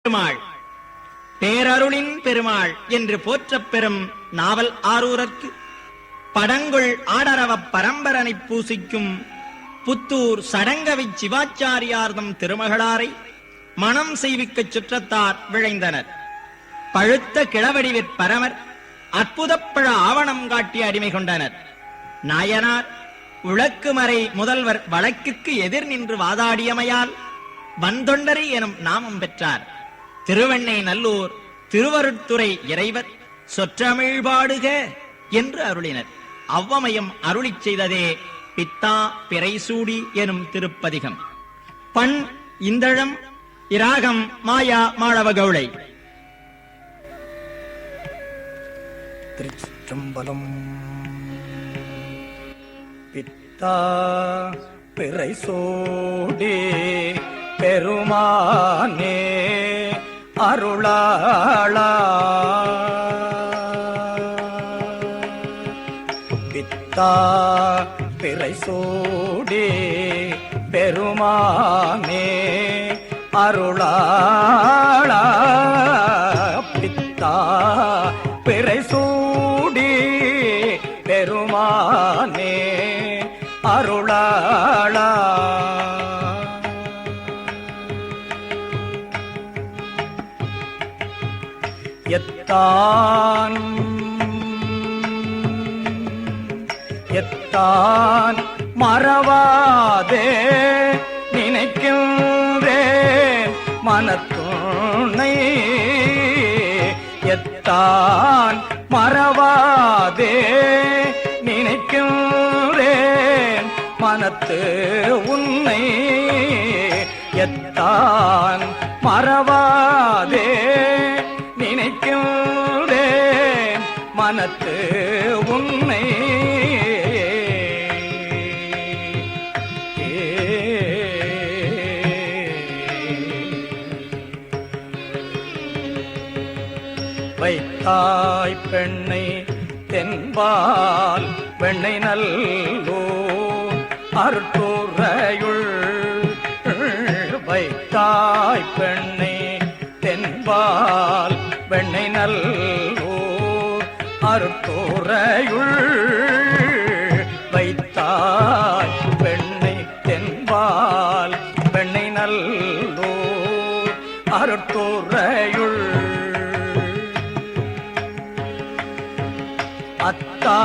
பெருமாள் பேரருளின் பெருமாள் என்று போற்றப் பெறும் நாவல் ஆரூரர்க்கு படங்குள் ஆடரவப் பரம்பரனை பூசிக்கும் புத்தூர் சடங்கவை சிவாச்சாரியார்தம் திருமகளாரை மணம் செய்விக்கச் சுற்றத்தார் விழைந்தனர். பழுத்த கிழவடிவிற் பரமர் அற்புதப்பழ ஆவணம் காட்டி அடிமை கொண்டனர். நாயனார் உழக்குமறை முதல்வர் வழக்குக்கு எதிர் நின்று வாதாடியமையால் வந்தொண்டரை எனும் நாமம் பெற்றார். திருவெண்ணை நல்லூர் திருவருட்துறை இறைவர் சொற்றமிழ்பாடுக என்று அருளினர். அவ்வமயம் அருளிச் செய்ததே பித்தா பிறைசூடி எனும் திருப்பதிகம். பண் இந்தழம், இராகம் மாயா மாளவகவுளை. திருச்சிற்றம்பலம். பித்தா பிறைசூடி பெருமானே அருளாளா, பித்தா பிறைசூடி பெருமானே அருளாளா, பித்தா பிறைசூடி பெருமானே அருளாளா. எத்தான் எத்தான் மறவாதே நினைக்கின்றேன் மனத்துணை, எத்தான் மறவாதே நினைக்கின்றேன் மனத்து உன்னை, எத்தான் மறவாதே நினைக்கின்றேன் மனத்து உன்னை. வைத்தாய் பெண்ணை தென்பால் வெண்ணை நல்லோ அருட்டுறையுள், வைத்தாய் பெண்ணை தென்பால் வெண்ணை நல்லோ அருட்டுறையுள், வைத்தாய் பெண்ணை தென்பால் வெண்ணை நல்லோ அருட்டுறையுள். அத்தா